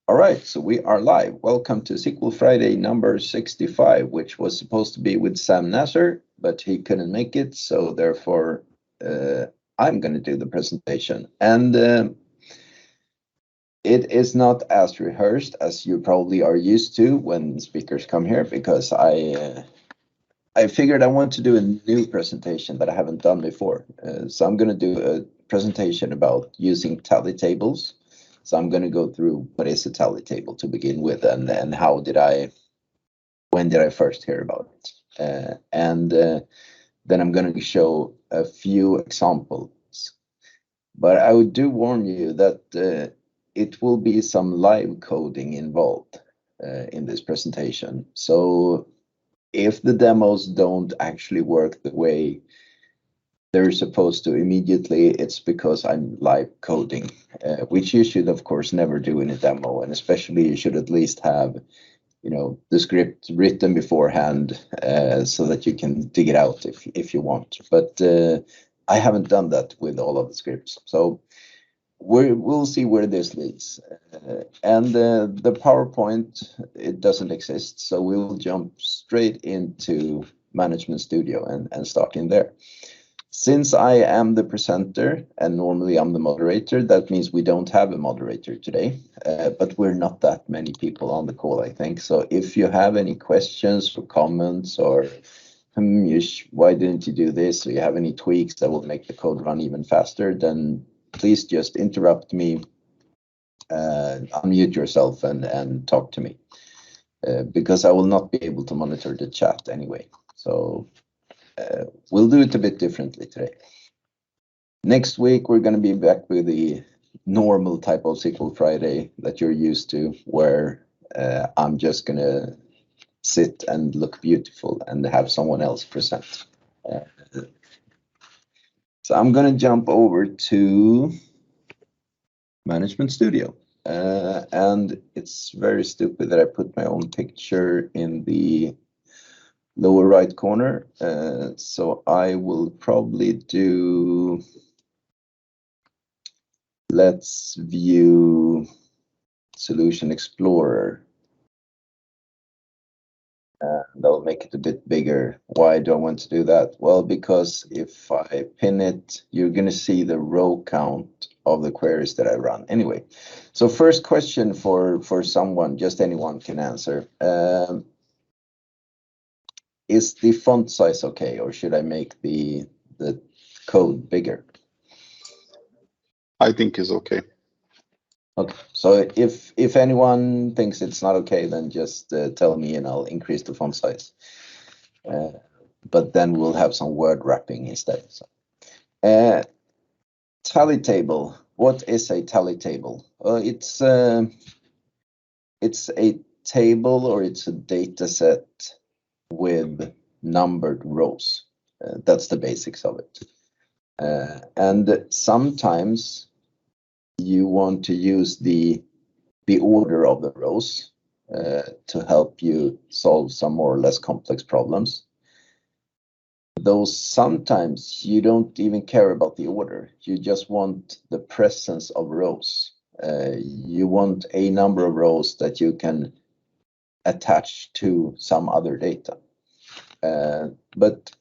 All right, so we are live. Welcome to SQL Friday number 65, which was supposed to be with Sam Nasser, but he couldn't make it, so therefore I'm going to do the presentation. And it is not as rehearsed as you probably are used to when speakers come here, because I figured I want to do a new presentation that I haven't done before. So I'm going to do a presentation about using tally tables. So I'm going to go through what is a tally table to begin with, and when did I first hear about it? Then I'm going to show a few examples. But I would do warn you that it will be some live coding involved in this presentation. So if the demos don't actually work the way they're supposed to immediately, it's because I'm live coding, which you should of course never do in a demo, and especially you should at least have, the script written beforehand so that you can dig it out if you want. But I haven't done that with all of the scripts, so we'll see where this leads. And the PowerPoint, it doesn't exist, so we will jump straight into Management Studio and start in there. Since I am the presenter and normally I'm the moderator, that means we don't have a moderator today, but we're not that many people on the call, I think. So if you have any questions or comments or why didn't you do this, or you have any tweaks that will make the code run even faster, then please just interrupt me, unmute yourself and talk to me, because I will not be able to monitor the chat anyway. So we'll do it a bit differently today. Next week, we're going to be back with the normal type of SQL Friday that you're used to, where I'm just going to sit and look beautiful and have someone else present. So I'm going to jump over to Management Studio. And it's very stupid that I put my own picture in the lower right corner. So I will probably do, let's view Solution Explorer. And I'll make it a bit bigger. Why do I want to do that? Well, because if I pin it, you're going to see the row count of the queries that I run. Anyway, so first question for someone, just anyone can answer. Is the font size okay, or should I make the code bigger? I think is okay. Okay, so if anyone thinks it's not okay, then just tell me and I'll increase the font size. But then we'll have some word wrapping instead. So, tally table. What is a tally table? Well, it's a table, or it's a data set with numbered rows. That's the basics of it. And sometimes you want to use the order of the rows to help you solve some more or less complex problems. Though sometimes you don't even care about the order. You just want the presence of rows. You want a number of rows that you can attach to some other data. But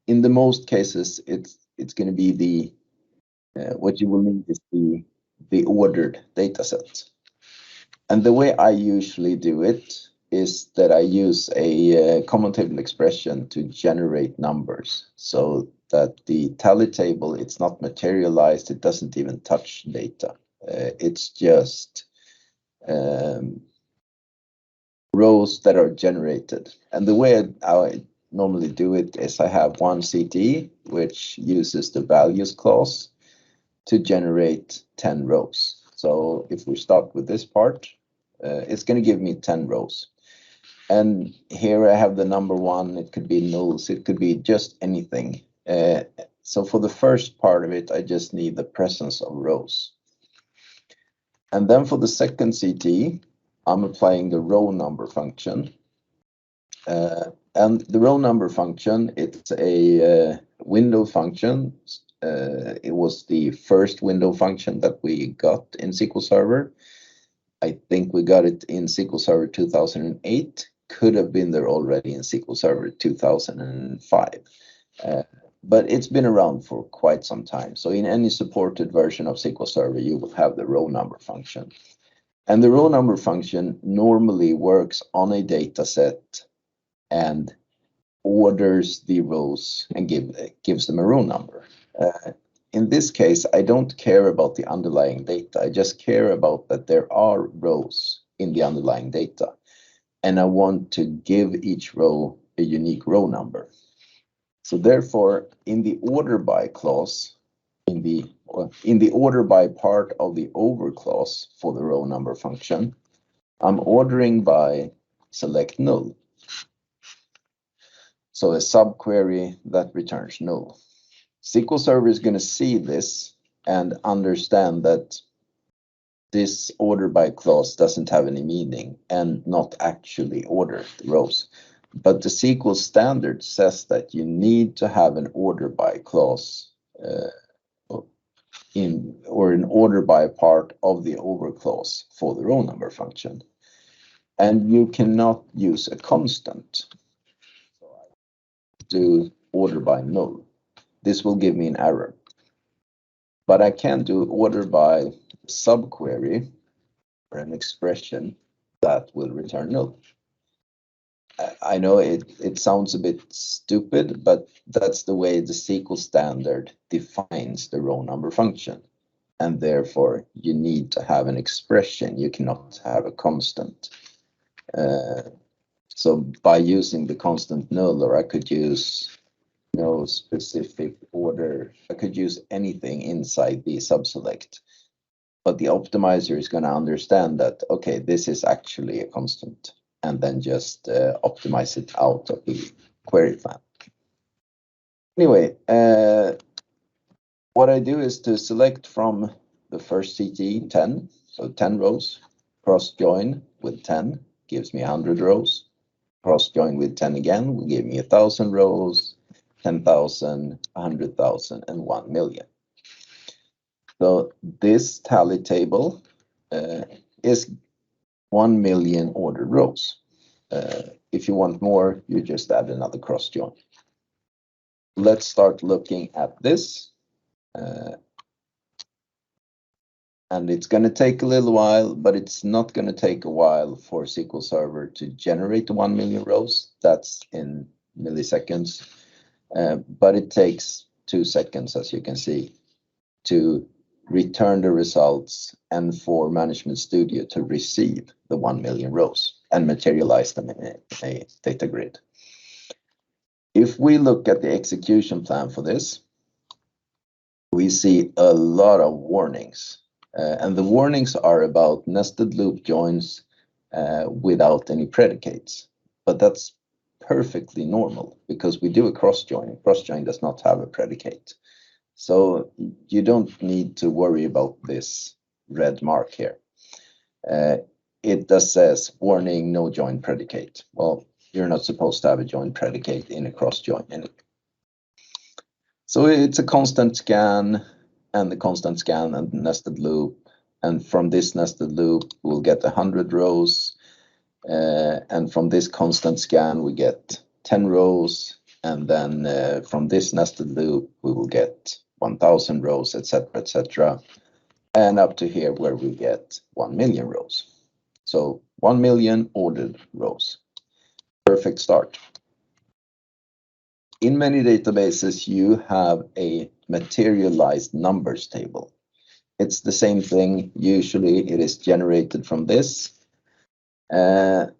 in the most cases, it's going to be the what you will need is the ordered data set. And the way I usually do it is that I use a common table expression to generate numbers, so that the tally table, it's not materialized, it doesn't even touch data. It's just rows that are generated. And the way I normally do it is I have one CTE, which uses the values clause to generate 10 rows. So if we start with this part, it's going to give me 10 rows. And here I have the number 1. It could be nulls. It could be just anything. So for the first part of it, I just need the presence of rows. And then for the second CT, I'm applying the row number function. And the row number function, it's a window function. It was the first window function that we got in SQL Server. I think we got it in SQL Server 2008. Could have been there already in SQL Server 2005. But it's been around for quite some time. So in any supported version of SQL Server, you will have the row number function. And the row number function normally works on a data set and orders the rows and gives them a row number. In this case, I don't care about the underlying data. I just care about that there are rows in the underlying data. And I want to give each row a unique row number. So therefore, in the order by clause, in the order by part of the over clause for the row number function, I'm ordering by select null. So a subquery that returns null. SQL Server is going to see this and understand that this order by clause doesn't have any meaning and not actually order the rows. But the SQL standard says that you need to have an order by clause or an order by part of the over clause for the row number function. And you cannot use a constant. So I do order by null. This will give me an error. But I can do order by subquery or an expression that will return null. I know it sounds a bit stupid, but that's the way the SQL standard defines the row number function. And therefore, you need to have an expression. You cannot have a constant. So by using the constant null, or I could use no specific order, I could use anything inside the subselect. But the optimizer is going to understand that, okay, this is actually a constant, and then just optimize it out of the query plan. Anyway, what I do is to select from the first CT 10, so 10 rows, cross join with 10 gives me 100 rows, cross join with 10 again will give me 1,000 rows, 10,000, 100,000, and 1 million. So this tally table is 1 million ordered rows. If you want more, you just add another cross join. Let's start looking at this. And it's going to take a little while, but it's not going to take a while for SQL Server to generate 1 million rows. That's in milliseconds. But it takes 2 seconds, as you can see, to return the results and for Management Studio to receive the 1 million rows and materialize them in a data grid. If we look at the execution plan for this, we see a lot of warnings. And the warnings are about nested loop joins without any predicates. But that's perfectly normal because we do a cross join. Cross join does not have a predicate. So you don't need to worry about this red mark here. It does says warning, no join predicate. Well, you're not supposed to have a join predicate in a cross join anyway. So it's a constant scan and the constant scan and nested loop. And from this nested loop, we'll get 100 rows. And from this constant scan, we get 10 rows. And then from this nested loop, we will get 1,000 rows, etc., etc., and up to here where we get 1 million rows. So 1 million ordered rows. Perfect start. In many databases, you have a materialized numbers table. It's the same thing. Usually it is generated from this. The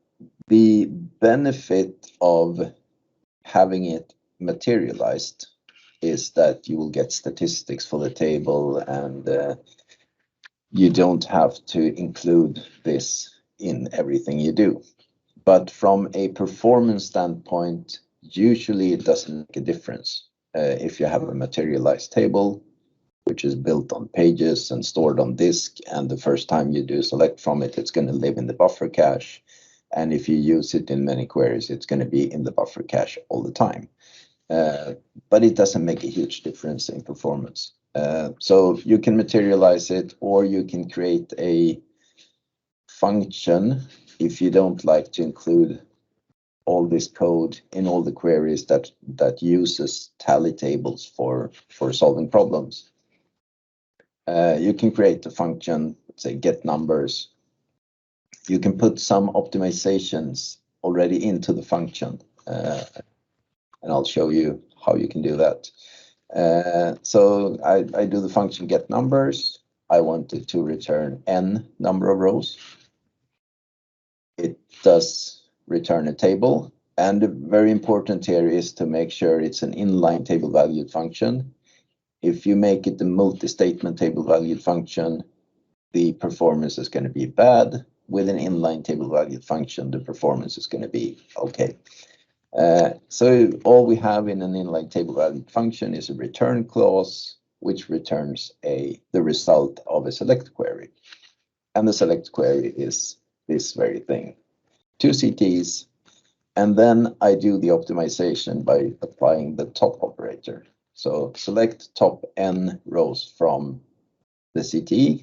benefit of having it materialized is that you will get statistics for the table and you don't have to include this in everything you do. But from a performance standpoint, usually it doesn't make a difference. If you have a materialized table, which is built on pages and stored on disk, and the first time you do select from it, it's going to live in the buffer cache. And if you use it in many queries, it's going to be in the buffer cache all the time. But it doesn't make a huge difference in performance. So you can materialize it, or you can create a function if you don't like to include all this code in all the queries that uses tally tables for solving problems. You can create a function, say get numbers. You can put some optimizations already into the function, and I'll show you how you can do that. So I do the function get numbers. I want it to return n number of rows. It does return a table, and very important here is to make sure it's an inline table valued function. If you make it a multi-statement table valued function, the performance is going to be bad. With an inline table valued function, the performance is going to be okay. So all we have in an inline table valued function is a return clause, which returns the result of a select query. And the select query is this very thing, 2 CTs. And then I do the optimization by applying the top operator. So select top n rows from the CT,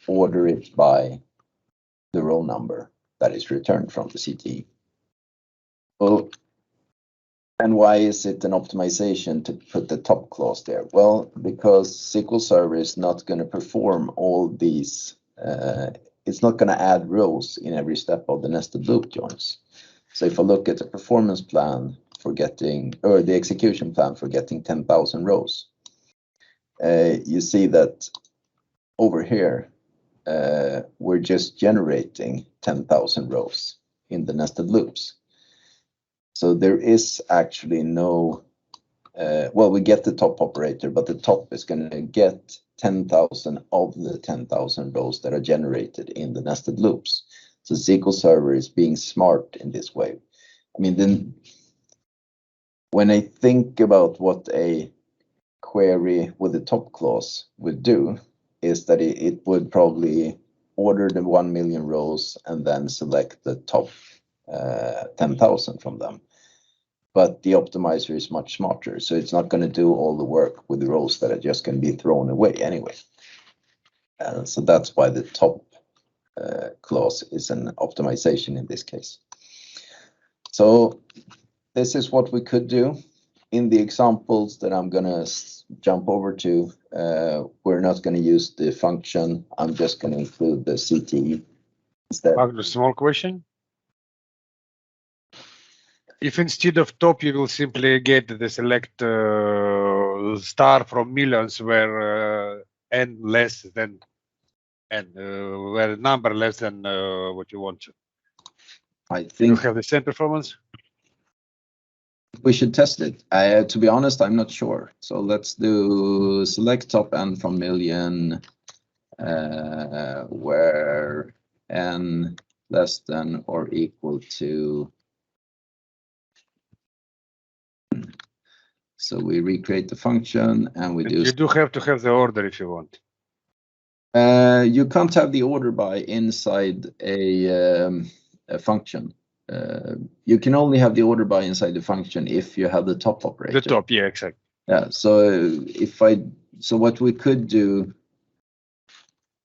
order it by the row number that is returned from the CT. Well, and why is it an optimization to put the top clause there? Well, because SQL Server is not going to perform all these, it's not going to add rows in every step of the nested loop joins. So if I look at the performance plan for getting, or the execution plan for getting 10,000 rows, you see that over here, we're just generating 10,000 rows in the nested loops. So there is actually no, well, we get the top operator, but the top is going to get 10,000 of the 10,000 rows that are generated in the nested loops. So SQL Server is being smart in this way. I mean, then when I think about what a query with a top clause would do, is that it would probably order the 1 million rows and then select the top 10,000 from them. But the optimizer is much smarter, so it's not going to do all the work with the rows that are just going to be thrown away anyway. So that's why the top clause is an optimization in this case. So this is what we could do. In the examples that I'm going to jump over to, we're not going to use the function. I'm just going to include the CTE instead. Magnus, small question. If instead of top, you will simply get the select star from millions where n less than n, where number less than what you want. I think you have the same performance. We should test it. To be honest, I'm not sure. So let's do select top n from million, where n less than or equal to. So we recreate the function and we do. You do have to have the order if you want. You can't have the order by inside a function. You can only have the order by inside the function if you have the top operator. The top, yeah, exactly. Yeah. So so what we could do,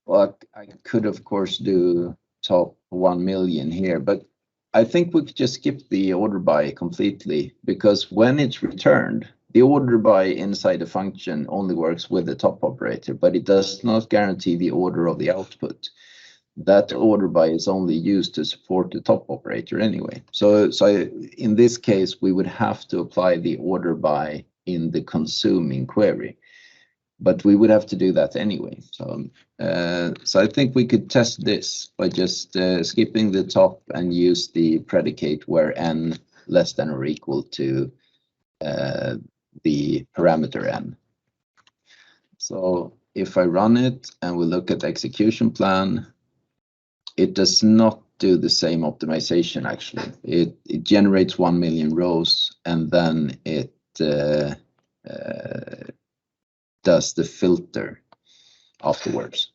well, I could of course do top 1 million here, but I think we could just skip the order by completely, because when it's returned, the order by inside the function only works with the top operator, but it does not guarantee the order of the output. That order by is only used to support the top operator anyway. So in this case, we would have to apply the order by in the consuming query, but we would have to do that anyway. So I think we could test this by just skipping the top and use the predicate where n less than or equal to the parameter n. So if I run it and we look at the execution plan, it does not do the same optimization actually. It generates 1 million rows and then it does the filter afterwards.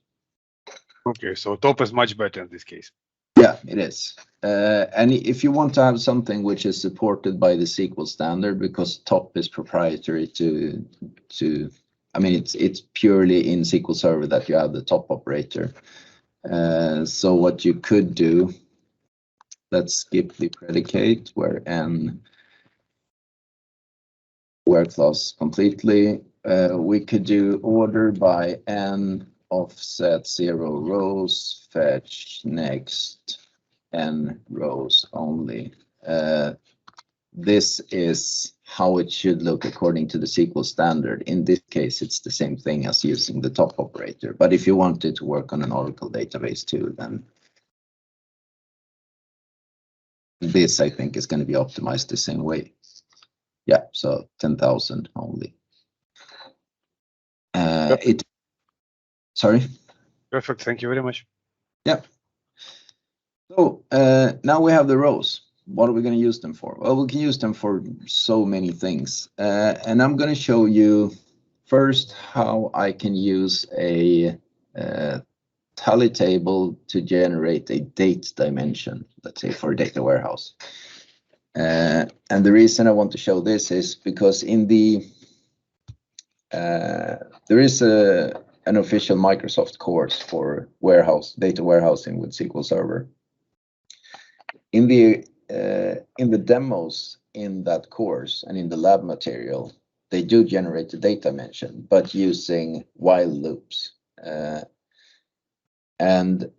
Okay, so top is much better in this case. Yeah, it is. And if you want to have something which is supported by the SQL standard, because top is proprietary to I mean, it's purely in SQL Server that you have the top operator. So what you could do, let's skip the predicate where clause completely. We could do order by n offset 0 rows, fetch next n rows only. This is how it should look according to the SQL standard. In this case, it's the same thing as using the top operator. But if you wanted to work on an Oracle database too, then this, I think, is going to be optimized the same way. Yeah, so 10,000 only. Sorry? Perfect. Thank you very much. Yeah. So now we have the rows. What are we going to use them for? Well, we can use them for so many things. And I'm going to show you first how I can use a tally table to generate a date dimension, let's say for a data warehouse. And the reason I want to show this is because in the there is an official Microsoft course for data warehousing with SQL Server. In the demos in that course and in the lab material, they do generate the data dimension, but using while loops. And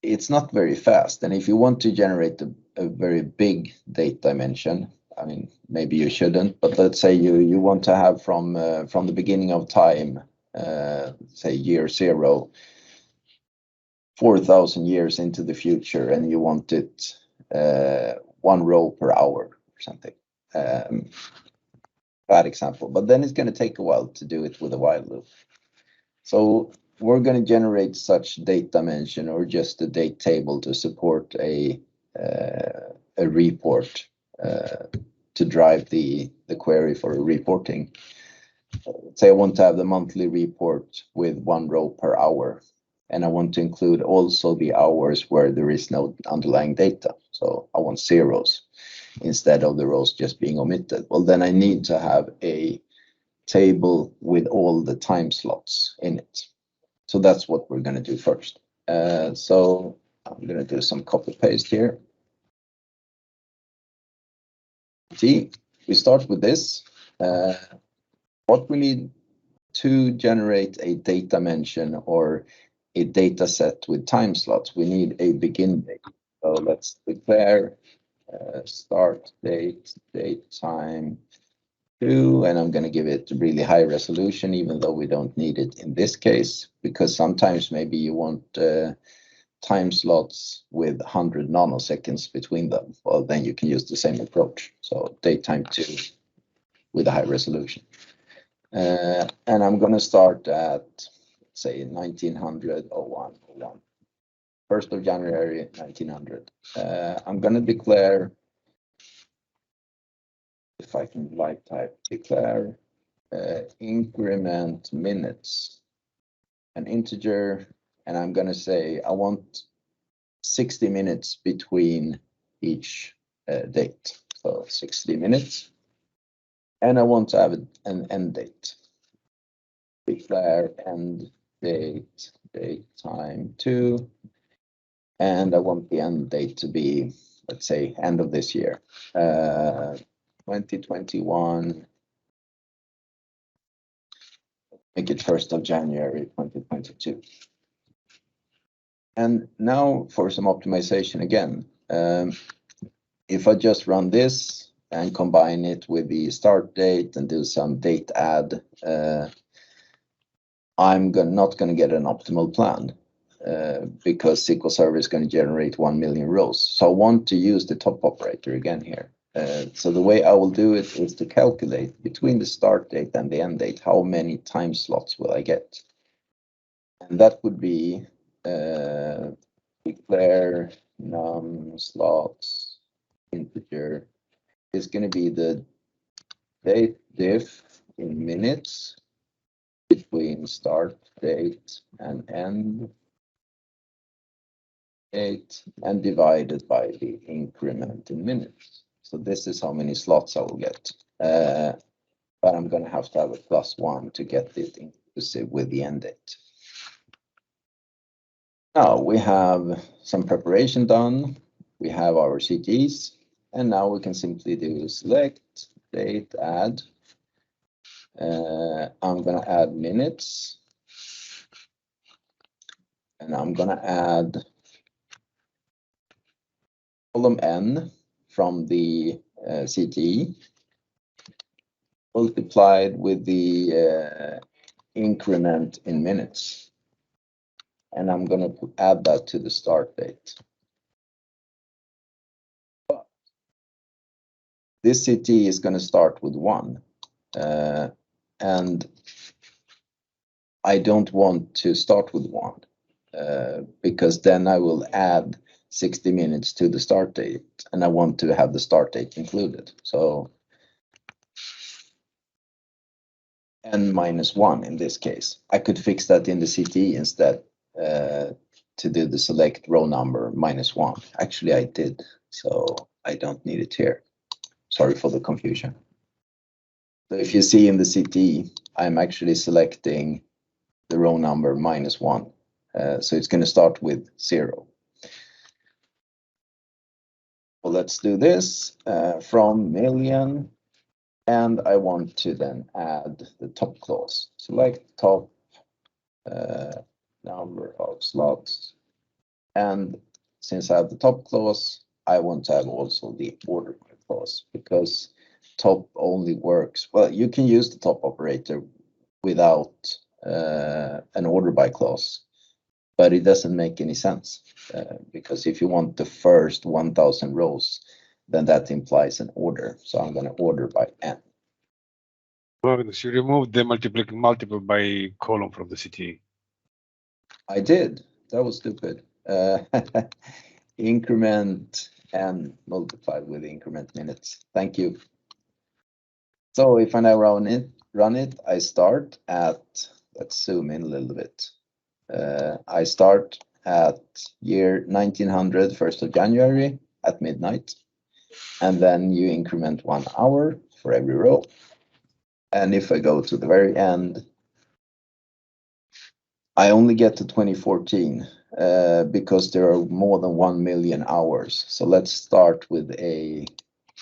it's not very fast. And if you want to generate a very big date dimension, I mean, maybe you shouldn't, but let's say you want to have from the beginning of time, say year 0, 4,000 years into the future, and you want it 1 row per hour or something. Bad example, but then it's going to take a while to do it with a while loop. So we're going to generate such date dimension or just a date table to support a report to drive the query for reporting. Say I want to have the monthly report with 1 row per hour, and I want to include also the hours where there is no underlying data. So I want zeros instead of the rows just being omitted. Well, then I need to have a table with all the time slots in it. So that's what we're going to do first. So I'm going to do some copy paste here. See, we start with this. What we need to generate a data dimension or a data set with time slots, we need a begin date. So let's declare start date, date time 2, and I'm going to give it really high resolution, even though we don't need it in this case, because sometimes maybe you want time slots with 100 nanoseconds between them. Well, then you can use the same approach. So date time 2 with a high resolution. And I'm going to start at, say, 1901. 1st of January, 1900. I'm going to declare, if I can live type, declare increment minutes, an integer, and I'm going to say I want 60 minutes between each date. So 60 minutes. And I want to have an end date. Declare end date, date time 2. And I want the end date to be, let's say, end of this year, 2021. Make it 1st of January, 2022. And now for some optimization again. If I just run this and combine it with the start date and do some date add, I'm not going to get an optimal plan. Because SQL Server is going to generate 1 million rows. So I want to use the top operator again here. So the way I will do it is to calculate between the start date and the end date, how many time slots will I get? And that would be declare num slots integer is going to be the date diff in minutes between start date and end date and divided by the increment in minutes. So this is how many slots I will get. But I'm going to have a +1 to get it inclusive with the end date. Now we have some preparation done. We have our CTs, and now we can simply do select, date, add. I'm gonna add minutes, and I'm gonna add column n from the CTE multiplied with the increment in minutes. And I'm going to add that to the start date. This CT is going to start with 1. And I don't want to start with 1 because then I will add 60 minutes to the start date, and I want to have the start date included. So n-1 in this case. I could fix that in the CTE instead to do the select row number -1. Actually, I did, so I don't need it here. Sorry for the confusion. So if you see in the CTE, I'm actually selecting the row number -1. So it's going to start with 0. Well, let's do this from million. And I want to then add the top clause. Select top number of slots. And since I have the top clause, I want to have also the order by clause, because top only works. Well, you can use the top operator without an order by clause, but it doesn't make any sense because if you want the first 1000 rows, then that implies an order. So I'm going to order by n. Magnus, you removed the multiple by column from the CTE. I did. That was stupid. Increment n multiplied with increment minutes. Thank you. So if I now run it, I start at, let's zoom in a little bit. I start at year 1900, 1st of January at midnight. And then you increment 1 hour for every row. And if I go to the very end, I only get to 2014 because there are more than 1 million hours. So let's start with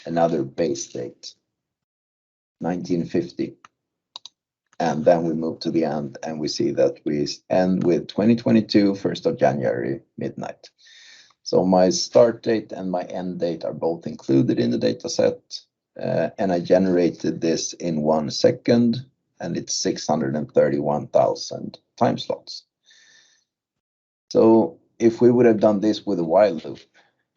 another base date, 1950. And then we move to the end and we see that we end with 2022, 1st of January, midnight. So my start date and my end date are both included in the data set. And I generated this in 1 second, and it's 631,000 time slots. So if we would have done this with a while loop,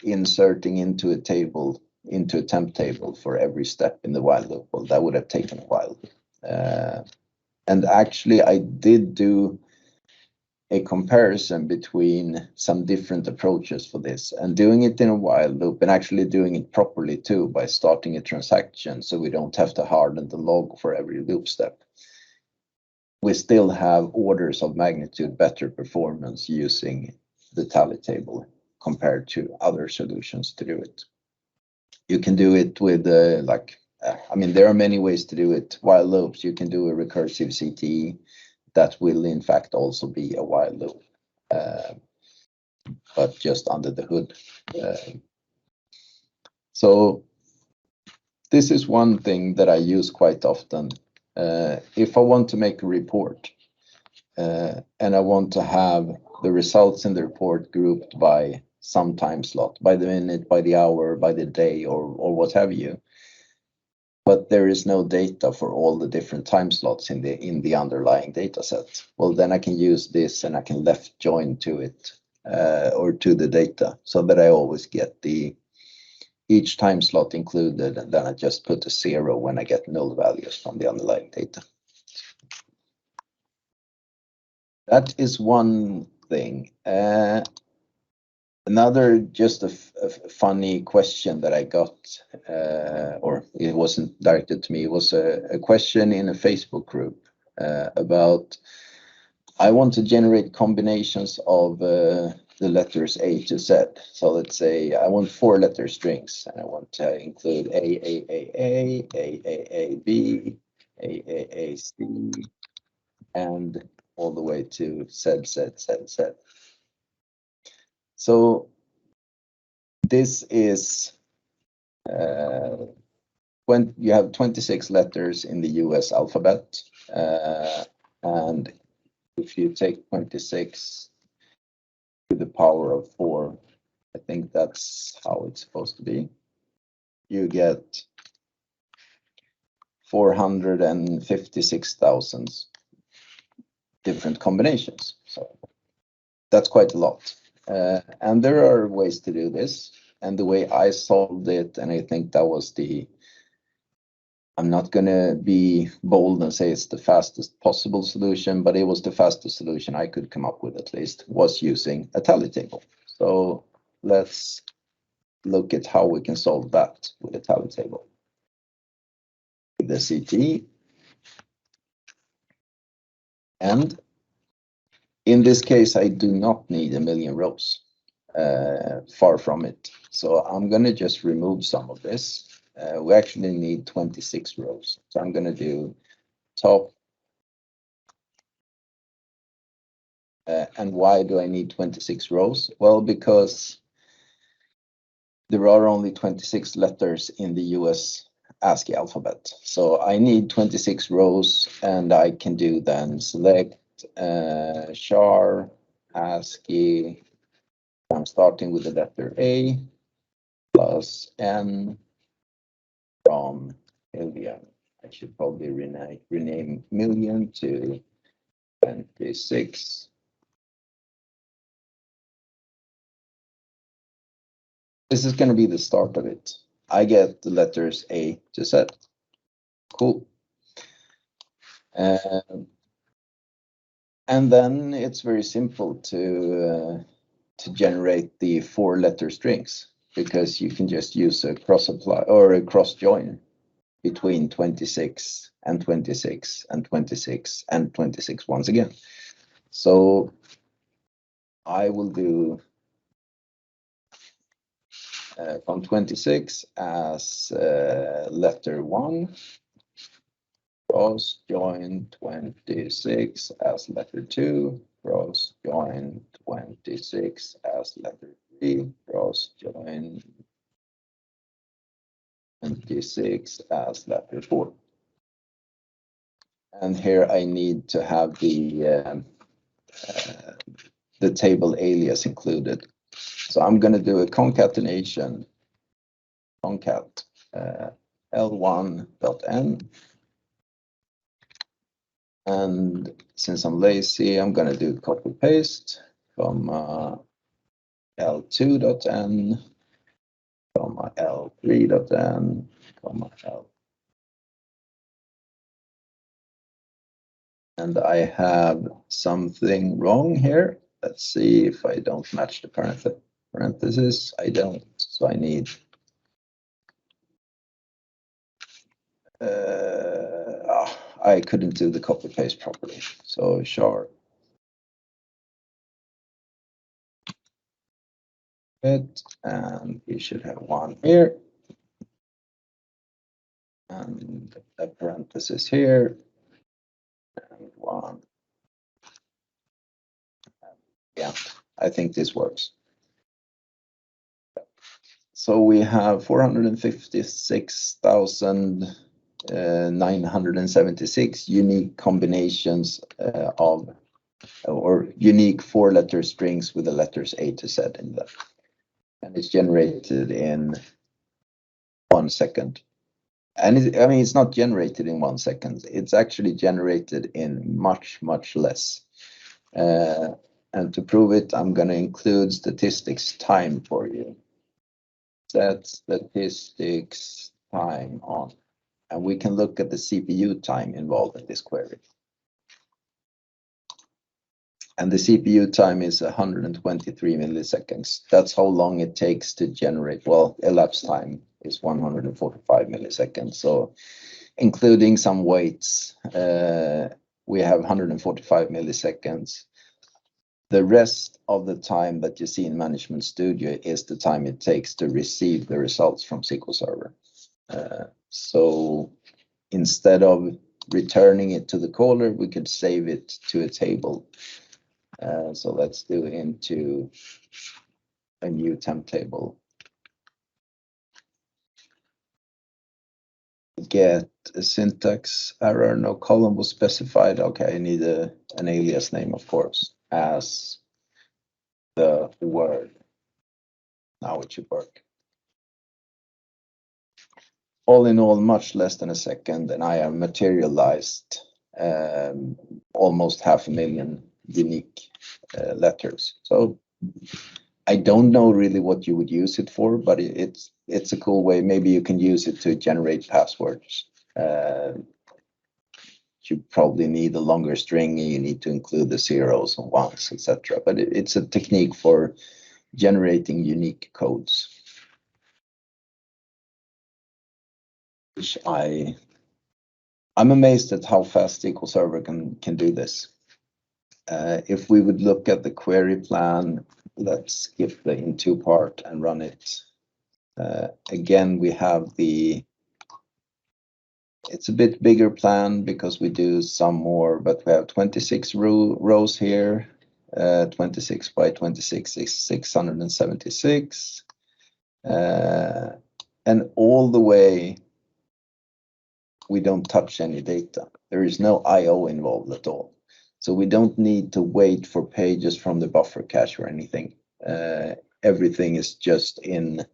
inserting into a table, into a temp table for every step in the while loop, well, that would have taken a while. And actually, I did do a comparison between some different approaches for this, and doing it in a while loop and actually doing it properly too by starting a transaction so we don't have to harden the log for every loop step. We still have orders of magnitude better performance using the tally table compared to other solutions to do it. You can do it with there are many ways to do it. While loops, you can do a recursive CTE that will in fact also be a while loop, but just under the hood. So this is one thing that I use quite often. If I want to make a report and I want to have the results in the report grouped by some time slot, by the minute, by the hour, by the day, or what have you, but there is no data for all the different time slots in the underlying data set. Well, then I can use this and I can left join to it or to the data so that I always get each time slot included, and then I just put a 0 when I get null values from the underlying data. That is one thing. Another just a funny question that I got, or it wasn't directed to me, it was a question in a Facebook group about, I want to generate combinations of the letters A to Z. So let's say I want 4-letter strings and I want to include A, B, C, and all the way to Z. So this is when you have 26 letters in the US alphabet, and if you take 26 to the power of 4, I think that's how it's supposed to be, you get 456,000 different combinations. So that's quite a lot. And there are ways to do this. And the way I solved it, and I think that was I'm not going to be bold and say it's the fastest possible solution, but it was the fastest solution I could come up with, at least, was using a tally table. So let's look at how we can solve that with a tally table. With the CT. And in this case, I do not need a million rows, far from it. So I'm going to just remove some of this. We actually need 26 rows. So I'm going to do top. And why do I need 26 rows? Well, because there are only 26 letters in the US ASCII alphabet. So I need 26 rows, and I can do then select char ASCII. I'm starting with the letter A plus N from million. I should probably rename million to 26. This is going to be the start of it. I get the letters A to Z. Cool. And then it's very simple to generate the 4-letter strings, because you can just use a cross apply or a cross join between 26 and 26 and 26 and 26 once again. So I will do from 26 as letter 1, cross join 26 as letter 2, cross join 26 as letter 3, cross join 26 as letter 4. And here I need to have the table alias included. So I'm going to do a concatenation, concat L1.n. And since I'm lazy, I'm going to do copy paste from L2.n, comma L3.n, comma L. And I have something wrong here. Let's see if I don't match the parentheses. I don't, so I need I couldn't do the copy paste properly. So char it, and we should have one here, and a parenthesis here, and one. Yeah, I think this works. So we have 456,976 unique combinations of, or unique 4-letter strings with the letters A to Z in them. And it's generated in 1 second. And I mean, it's not generated in 1 second. It's actually generated in much, much less. And to prove it, I'm going to include statistics time for you. Set statistics time on. And we can look at the CPU time involved in this query. And the CPU time is 123 milliseconds. That's how long it takes to generate. Well, elapsed time is 145 milliseconds. So including some weights, we have 145 milliseconds. The rest of the time that you see in Management Studio is the time it takes to receive the results from SQL Server. So instead of returning it to the caller, we could save it to a table. So let's do into a new temp table. Get a syntax error, no column was specified. Okay, I need an alias name, of course, as the word. Now it should work. All in all, much less than a second, and I have materialized almost 500,000 unique letters. So I don't know really what you would use it for, but it's a cool way. Maybe you can use it to generate passwords. You probably need a longer string, and you need to include the zeros and ones, etc. But it's a technique for generating unique codes, which I'm amazed at how fast SQL Server can do this. If we would look at the query plan, let's skip the into part and run it. Again, we have it's a bit bigger plan because we do some more, but we have 26 rows here. 26 by 26 is 676. And all the way, we don't touch any data. There is no IO involved at all. So we don't need to wait for pages from the buffer cache or anything. Everything is just in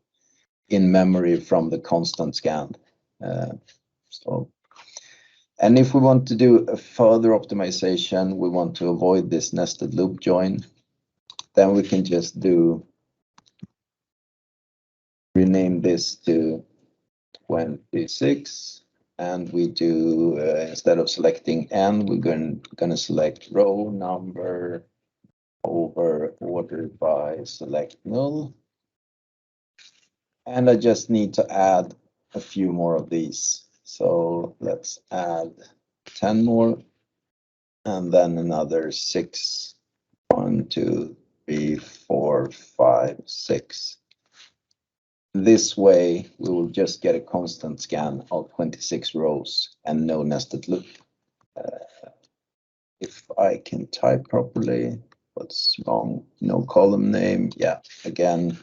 memory from the constant scan. And if we want to do a further optimization, we want to avoid this nested loop join, then we can just rename this to 26. And we do, instead of selecting n, we're going to select row number over order by select null. And I just need to add a few more of these. So let's add 10 more, and then another 6. 1, 2, 3, 4, 5, 6. This way, we will just get a constant scan of 26 rows and no nested loop. If I can type properly, what's wrong? No column name. Yeah, again,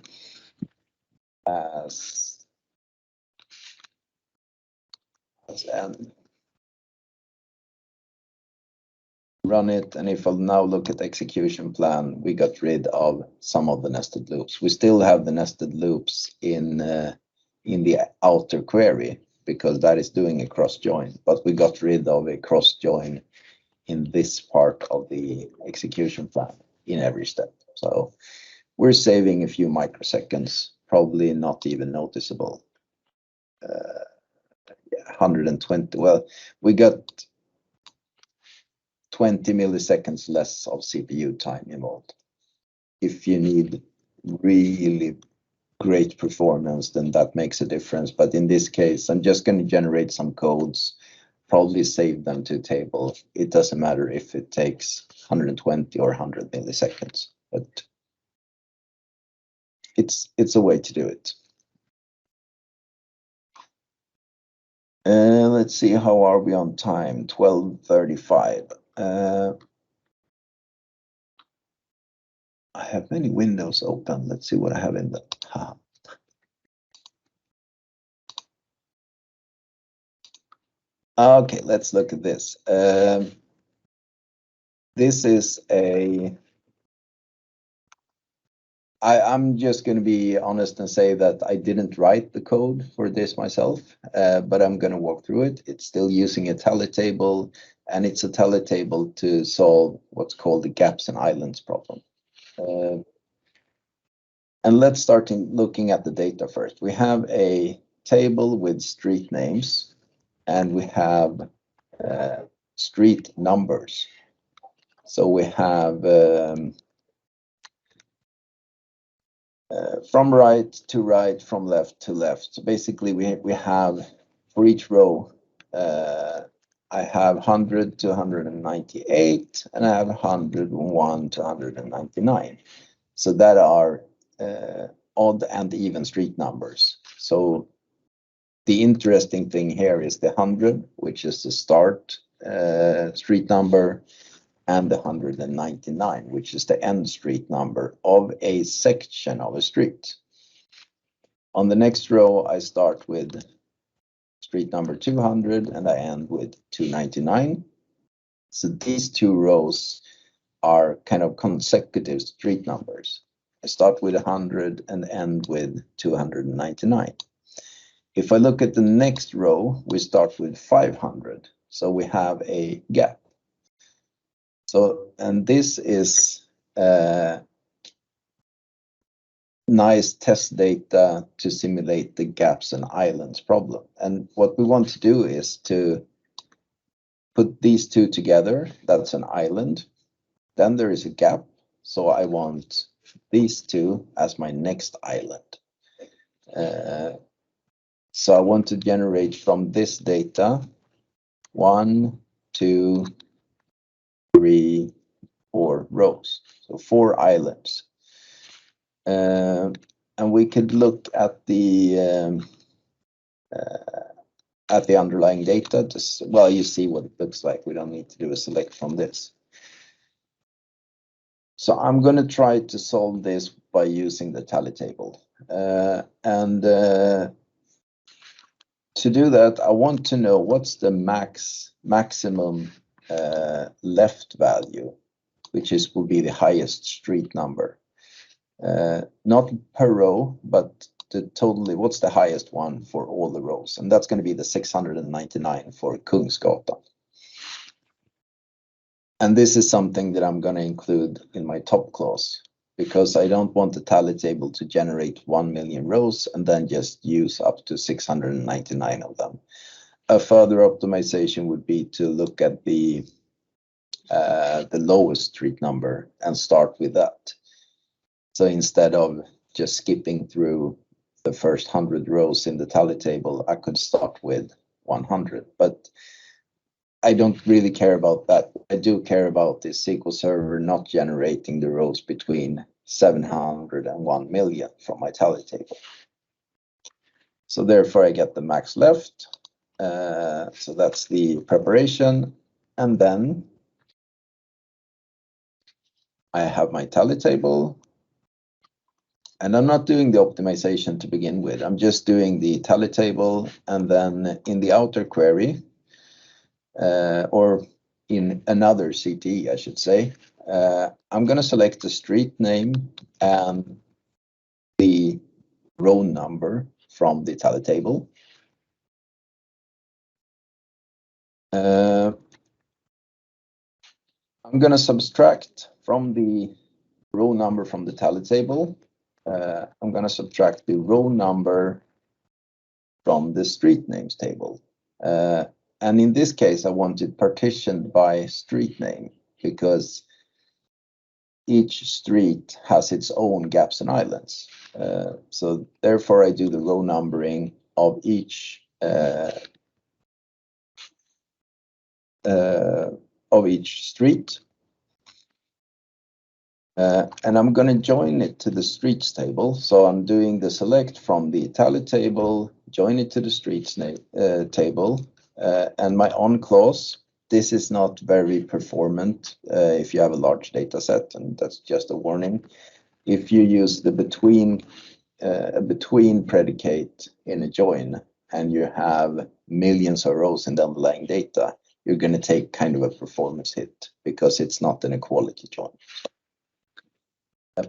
as n. Run it, and if I'll now look at execution plan, we got rid of some of the nested loops. We still have the nested loops in the outer query because that is doing a cross join, but we got rid of a cross join in this part of the execution plan in every step. So we're saving a few microseconds, probably not even noticeable. 120. Well, we got 20 milliseconds less of CPU time involved. If you need really great performance, then that makes a difference. But in this case, I'm just going to generate some codes, probably save them to a table. It doesn't matter if it takes 120 or 100 milliseconds, but it's a way to do it. Let's see, how are we on time? 12:35. I have many windows open. Let's see what I have in the. Okay, let's look at this. This is I'm just going to be honest and say that I didn't write the code for this myself, but I'm going to walk through it. It's still using a tally table, and it's a tally table to solve what's called the gaps and islands problem. And let's start looking at the data first. We have a table with street names, and we have street numbers. So we have from right to right, from left to left. So basically, we have for each row, I have 100 to 198, and I have 101 to 199. So that are odd and even street numbers. So the interesting thing here is the 100, which is the start street number, and the 199, which is the end street number of a section of a street. On the next row, I start with street number 200 and I end with 299. So these two rows are kind of consecutive street numbers. I start with 100 and end with 299. If I look at the next row, we start with 500. So we have a gap. So, and this is nice test data to simulate the gaps and islands problem. And what we want to do is to put these two together. That's an island. Then there is a gap. So I want these two as my next island. So I want to generate from this data 1, 2, 3, 4 rows. So 4 islands. And we could look at the underlying data. Just, well, you see what it looks like. We don't need to do a select from this. So I'm going to try to solve this by using the tally table. To do that, I want to know what's the maximum left value, which will be the highest street number. Not per row, but what's the highest one for all the rows? And that's going to be the 699 for Kungsgatan. And this is something that I'm going to include in my top clause, because I don't want the tally table to generate 1 million rows and then just use up to 699 of them. A further optimization would be to look at the lowest street number and start with that. So instead of just skipping through the first 100 rows in the tally table, I could start with 100. But I don't really care about that. I do care about the SQL Server not generating the rows between 700 and 1 million from my tally table. So therefore I get the max left. So that's the preparation. And then I have my tally table. And I'm not doing the optimization to begin with. I'm just doing the tally table, and then in the outer query, or in another CTE, I should say, I'm going to select the street name and the row number from the tally table. I'm going to subtract from the row number from the tally table. I'm going to subtract the row number from the street names table. And in this case, I want it partitioned by street name, because each street has its own gaps and islands. So therefore, I do the row numbering of each street. And I'm going to join it to the streets table. So I'm doing the select from the tally table, join it to the streets table, and my on clause. This is not very performant if you have a large data set, and that's just a warning. If you use the between predicate in a join and you have millions of rows in the underlying data, you're going to take kind of a performance hit because it's not an equality join.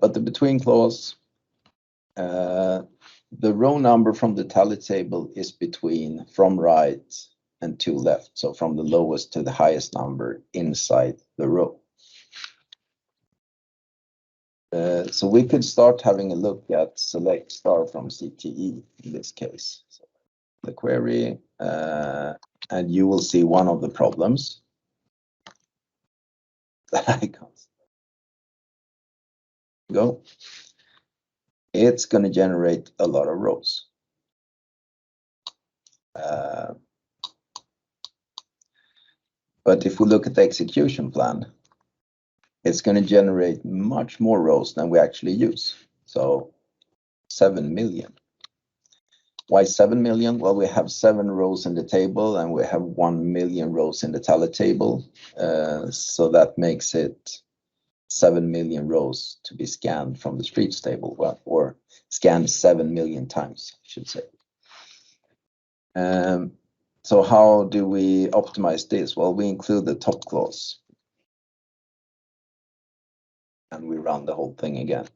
But the between clause, the row number from the tally table is between from right and to left. So from the lowest to the highest number inside the row. So we could start having a look at select star from CTE in this case. So the query, and you will see one of the problems that I can't go. It's going to generate a lot of rows. But if we look at the execution plan, it's going to generate much more rows than we actually use. So 7 million. Why 7 million? Well, we have 7 rows in the table and we have 1 million rows in the talent table. So that makes it 7 million rows to be scanned from the streets table, well, or scanned 7 million times, I should say. So how do we optimize this? Well, we include the top clause. And we run the whole thing again.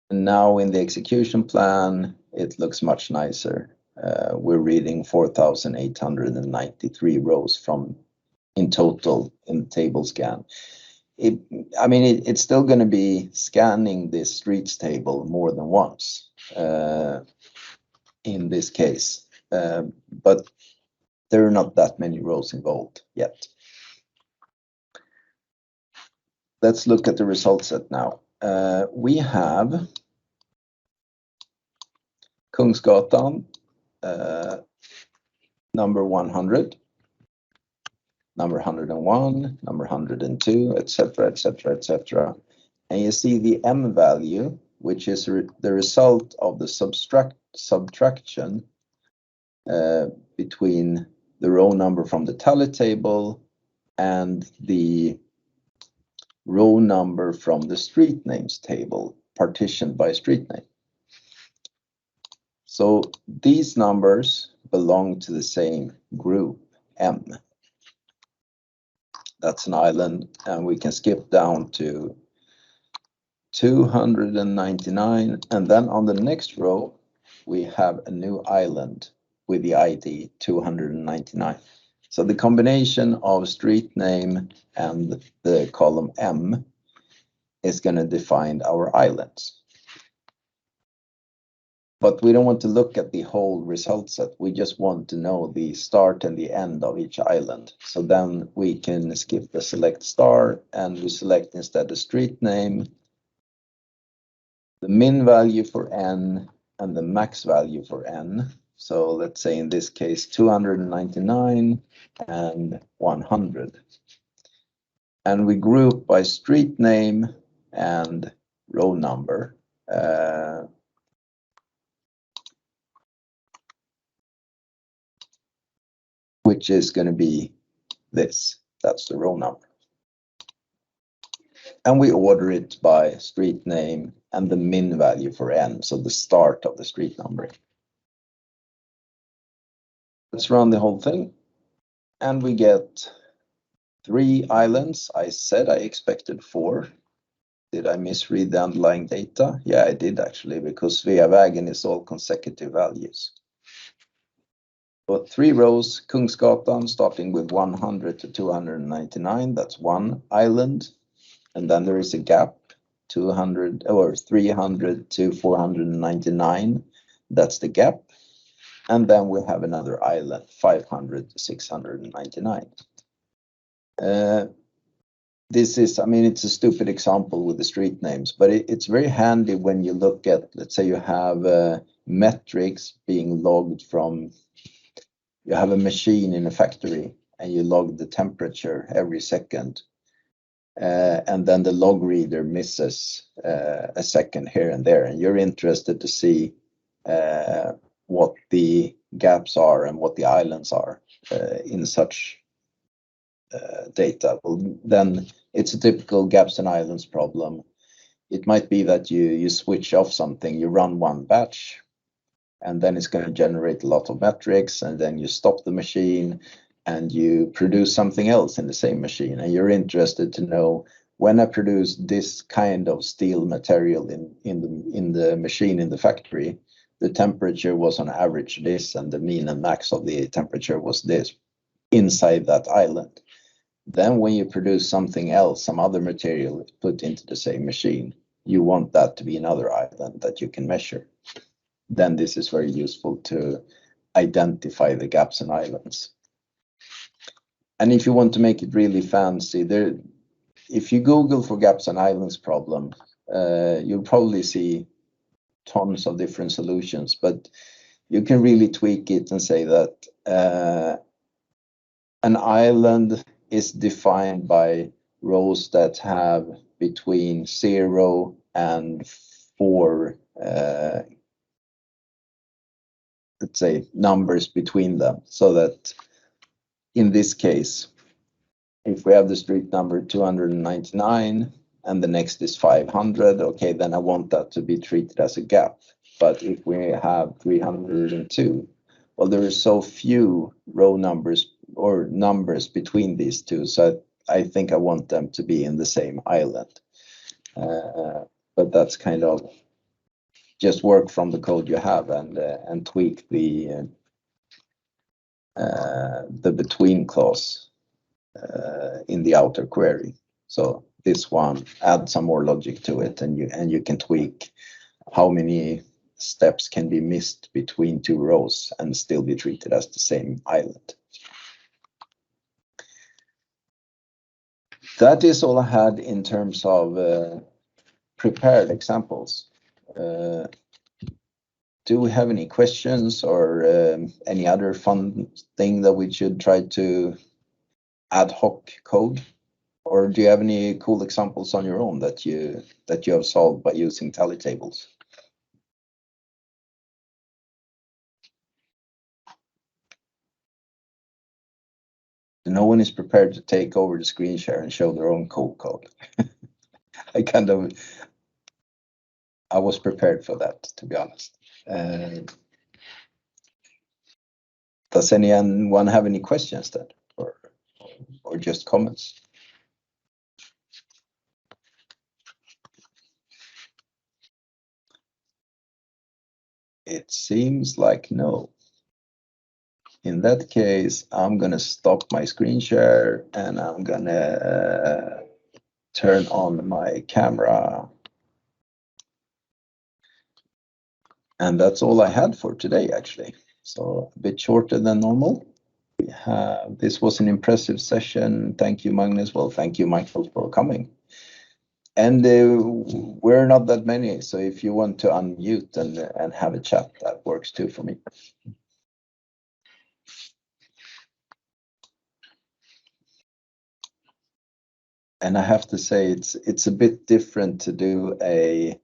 And now in the execution plan, it looks much nicer. We're reading 4,893 rows from in total in table scan. It's still going to be scanning this streets table more than once in this case, but there are not that many rows involved yet. Let's look at the result set now. We have Kungsgatan, number 100, number 101, number 102, etc., etc., etc. And you see the M value, which is the result of the subtraction between the row number from the talent table and the row number from the street names table, partitioned by street name. So these numbers belong to the same group, M. That's an island, and we can skip down to 299, and then on the next row, we have a new island with the ID 299. So the combination of street name and the column M is going to define our islands. But we don't want to look at the whole result set. We just want to know the start and the end of each island. So then we can skip the select star and we select instead the street name, the min value for n, and the max value for n. So let's say in this case 299 and 100. And we group by street name and row number. Which is going to be this. That's the row number. And we order it by street name and the min value for n, so the start of the street numbering. Let's run the whole thing. And we get 3 islands. I said I expected 4. Did I misread the underlying data? Yeah, I did actually, because Sveavägen is all consecutive values. But 3 rows, Kungsgatan, starting with 100 to 299, that's 1 island. And then there is a gap, 200 or 300 to 499, that's the gap. And then we have another island, 500 to 699. This is, it's a stupid example with the street names, but it's very handy when you look at, let's say you have metrics being logged from, you have a machine in a factory and you log the temperature every second. And then the log reader misses a second here and there, and you're interested to see what the gaps are and what the islands are in such data. Well, then it's a typical gaps and islands problem. It might be that you switch off something, you run one batch, and then it's going to generate a lot of metrics, and then you stop the machine and you produce something else in the same machine, and you're interested to know, when I produce this kind of steel material in the machine in the factory, the temperature was on average this, and the mean and max of the temperature was this inside that island. Then when you produce something else, some other material put into the same machine, you want that to be another island that you can measure. Then this is very useful to identify the gaps and islands. And if you want to make it really fancy, if you Google for gaps and islands problem, you'll probably see tons of different solutions, but you can really tweak it and say that an island is defined by rows that have between 0 and 4 let's say, numbers between them, so that in this case, if we have the street number 299 and the next is 500, okay, then I want that to be treated as a gap. But if we have 302, well, there are so few row numbers or numbers between these two, so I think I want them to be in the same island. But that's kind of just work from the code you have and tweak the between clause in the outer query. So this one, add some more logic to it, and you can tweak how many steps can be missed between two rows and still be treated as the same island. That is all I had in terms of prepared examples. Do we have any questions or any other fun thing that we should try to ad hoc code? Or do you have any cool examples on your own that you have solved by using tally tables? No one is prepared to take over the screen share and show their own code. I was prepared for that, to be honest. Does anyone have any questions then, or just comments? It seems like no. In that case, I'm gonna stop my screen share and I'm gonna turn on my camera. And that's all I had for today, actually. So a bit shorter than normal. This was an impressive session. Thank you, Magnus. Well, thank you, Michael, for coming. And we're not that many, so if you want to unmute and have a chat, that works too for me. And I have to say, it's a bit different to do a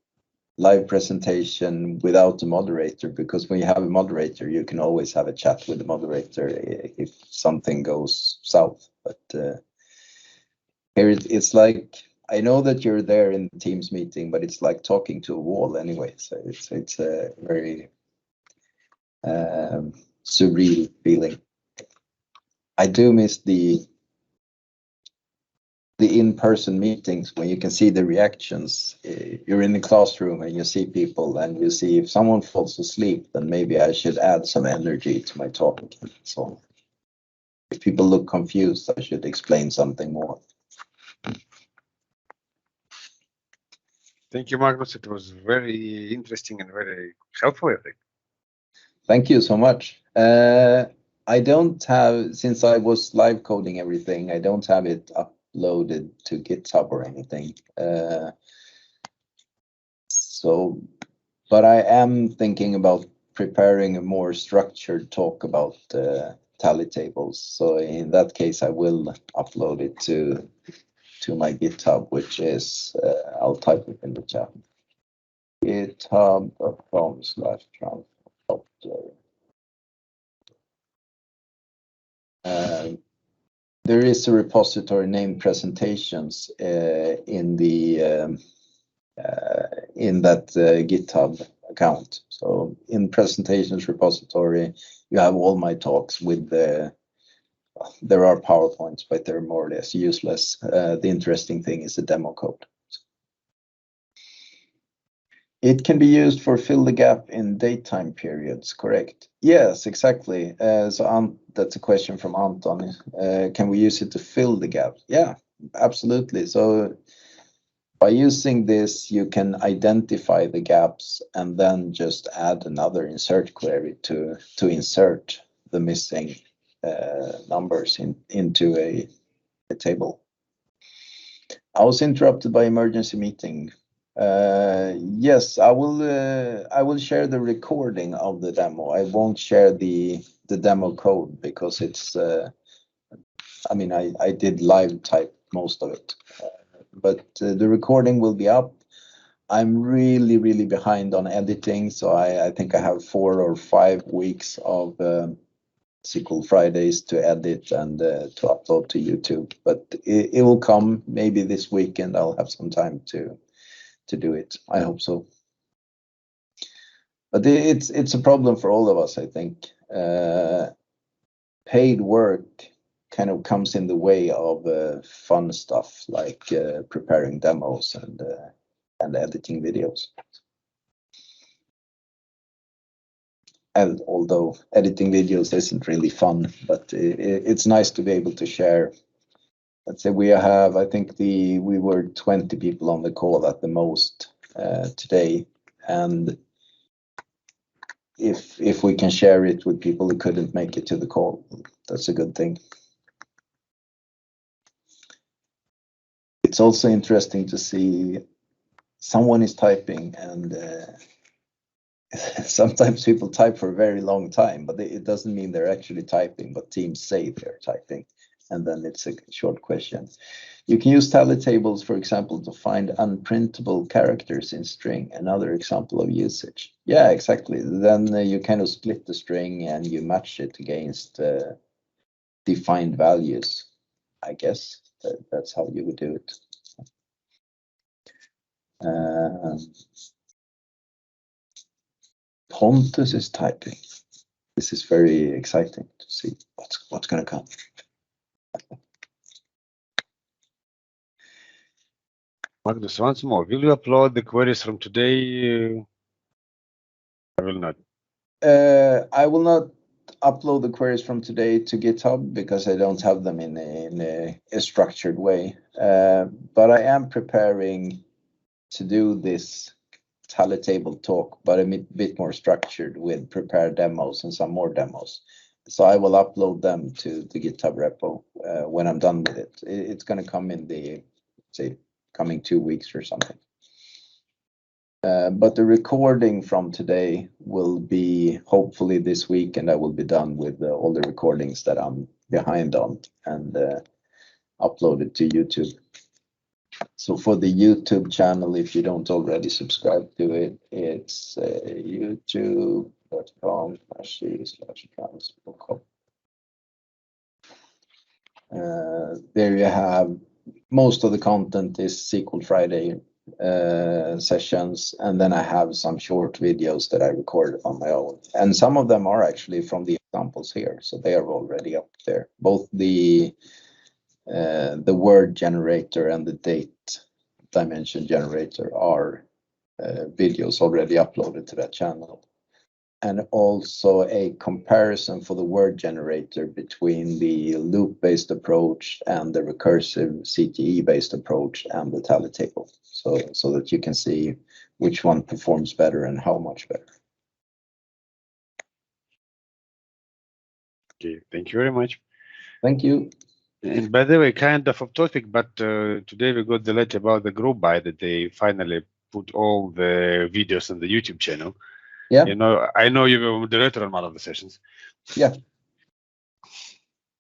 live presentation without a moderator, because when you have a moderator, you can always have a chat with the moderator if something goes south. But here it's like, I know that you're there in the Teams meeting, but it's like talking to a wall anyway. So it's a very surreal feeling. I do miss the in-person meetings when you can see the reactions. You're in the classroom and you see people, and you see if someone falls asleep, then maybe I should add some energy to my talk. So if people look confused, I should explain something more. Thank you, Magnus. It was very interesting and very helpful, I think. Thank you so much. I don't have, since I was live coding everything, I don't have it uploaded to GitHub or anything. But I am thinking about preparing a more structured talk about tally tables. So in that case, I will upload it to my GitHub, which is, I'll type it in the chat. github.com/transact-sql. There is a repository named presentations in that GitHub account. So in presentations repository, you have all my talks with there are PowerPoints, but they're more or less useless. The interesting thing is the demo code. It can be used for fill the gap in daytime periods, correct? Yes, exactly. So that's a question from Anton. Can we use it to fill the gap? Yeah, absolutely. So by using this, you can identify the gaps and then just add another insert query to insert the missing numbers into a table. I was interrupted by emergency meeting. Yes, I will share the recording of the demo. I won't share the demo code because it's I mean, I did live type most of it, but the recording will be up. I'm really behind on editing, so I think I have 4 or 5 weeks of SQL Fridays to edit and to upload to YouTube. But it will come maybe this weekend. I'll have some time to do it. I hope so. But it's a problem for all of us, I think. Paid work kind of comes in the way of fun stuff like preparing demos and editing videos. And although editing videos isn't really fun, but it's nice to be able to share. Let's say we have, I think we were 20 people on the call at the most today, and if we can share it with people who couldn't make it to the call, that's a good thing. It's also interesting to see someone is typing and sometimes people type for a very long time, but it doesn't mean they're actually typing, but Teams say they're typing, and then it's a short question. You can use tally tables, for example, to find unprintable characters in string. Another example of usage. Yeah, exactly. Then you kind of split the string and you match it against defined values. I guess that's how you would do it. Pontus is typing. This is very exciting to see what's going to come. Magnus, once more, will you upload the queries from today? I will not. I will not upload the queries from today to GitHub because I don't have them in a structured way. But I am preparing to do this tally table talk, but a bit more structured with prepared demos and some more demos. So I will upload them to the GitHub repo when I'm done with it. It's going to come in the, say, coming 2 weeks or something. But the recording from today will be hopefully this week, and I will be done with all the recordings that I'm behind on and upload it to YouTube. So for the YouTube channel, if you don't already subscribe to it, it's youtube.com/transact-sql. There you have most of the content is SQL Friday sessions, and then I have some short videos that I recorded on my own, and some of them are actually from the examples here, so they are already up there. Both the word generator and the date dimension generator are videos already uploaded to that channel, and also a comparison for the word generator between the loop-based approach and the recursive CTE-based approach and the tally table, so that you can see which one performs better and how much better. Okay, thank you very much. Thank you. And by the way, kind of off topic, but today we got the letter about the group buy that they finally put all the videos on the YouTube channel. Yeah. You know, I know you were moderator on one of the sessions. Yeah,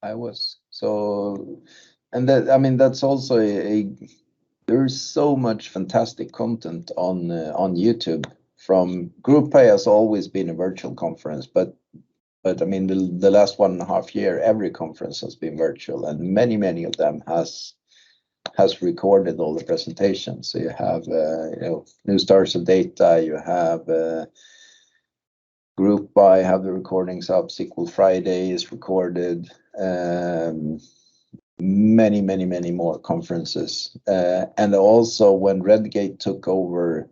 I was. So, and that, I mean, that's also there's so much fantastic content on YouTube. From Group Pay has always been a virtual conference, but I mean the last 1.5 years, every conference has been virtual, and many of them has recorded all the presentations. So you have you know, New Stars of Data, you have Group Buy have the recordings up, SQL Friday is recorded, many more conferences, and also when Redgate took over.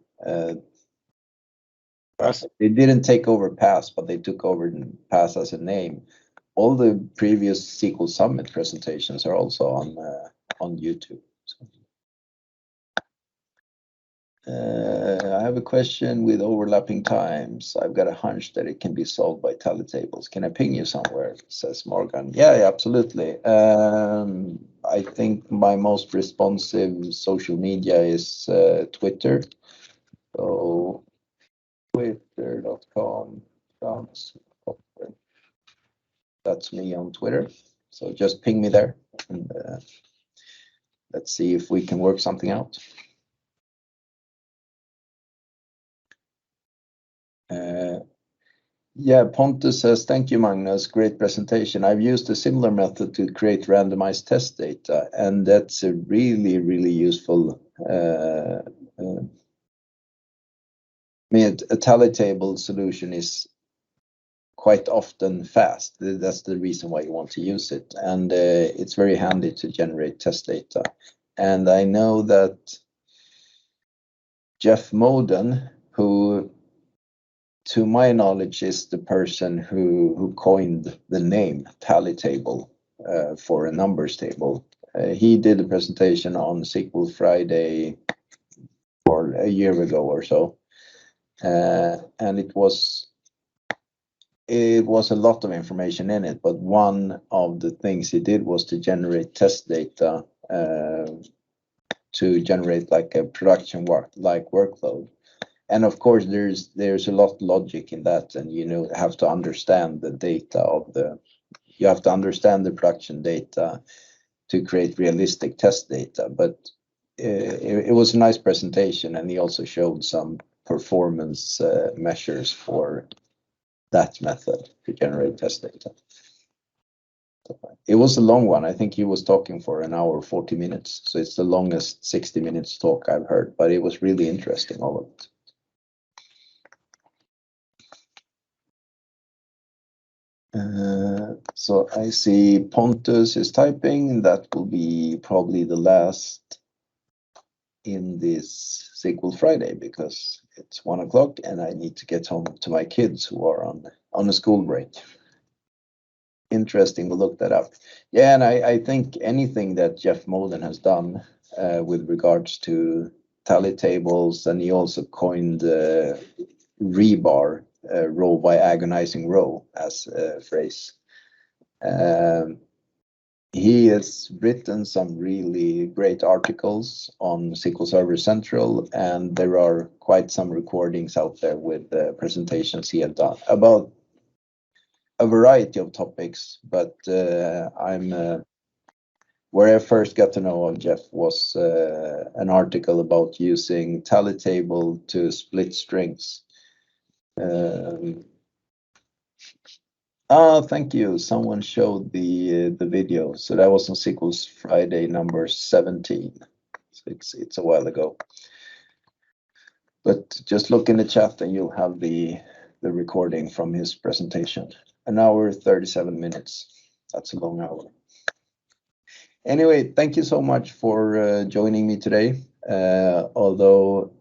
They didn't take over PASS, but they took over PASS as a name. All the previous SQL Summit presentations are also on YouTube. So, I have a question with overlapping times. I've got a hunch that it can be solved by tally tables. Can I ping you somewhere? Says Morgan. Yeah, absolutely. I think my most responsive social media is Twitter. So twitter.com. That's me on Twitter. So just ping me there, and let's see if we can work something out. Yeah, Pontus says, thank you, Magnus. Great presentation. I've used a similar method to create randomized test data, and that's a really, really useful. I mean, a tally table solution is quite often fast. That's the reason why you want to use it. And it's very handy to generate test data. And I know that Jeff Moden, who to my knowledge is the person who coined the name tally table for a numbers table. He did a presentation on SQL Friday or a year ago or so. And it was a lot of information in it, but one of the things he did was to generate test data to generate like a production workload. And of course, there's a lot of logic in that, and you have to understand the data you have to understand the production data to create realistic test data. But it was a nice presentation, and he also showed some performance measures for that method to generate test data. It was a long one. I think he was talking for an hour, 40 minutes. So it's the longest 60 minutes talk I've heard, but it was really interesting, all of it. So I see Pontus is typing. That will be probably the last in this SQL Friday because it's 1 o'clock and I need to get home to my kids who are on a school break. Interesting to look that up. Yeah, and I think anything that Jeff Moden has done with regards to tally tables, and he also coined rebar, row by agonizing row, as a phrase. He has written some really great articles on SQL Server Central, and there are quite some recordings out there with presentations he has done about a variety of topics. But where I first got to know of Jeff was an article about using tally table to split strings. Thank you. Someone showed the video. So that was on SQL Friday number 17. So it's a while ago. But just look in the chat and you'll have the recording from his presentation. 1 hour, 37 minutes. That's a long hour. Anyway, thank you so much for joining me today. Although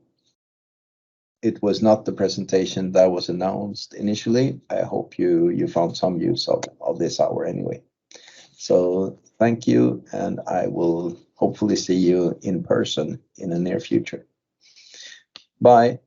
it was not the presentation that was announced initially, I hope you found some use of this hour anyway. So thank you, and I will hopefully see you in person in the near future. Bye.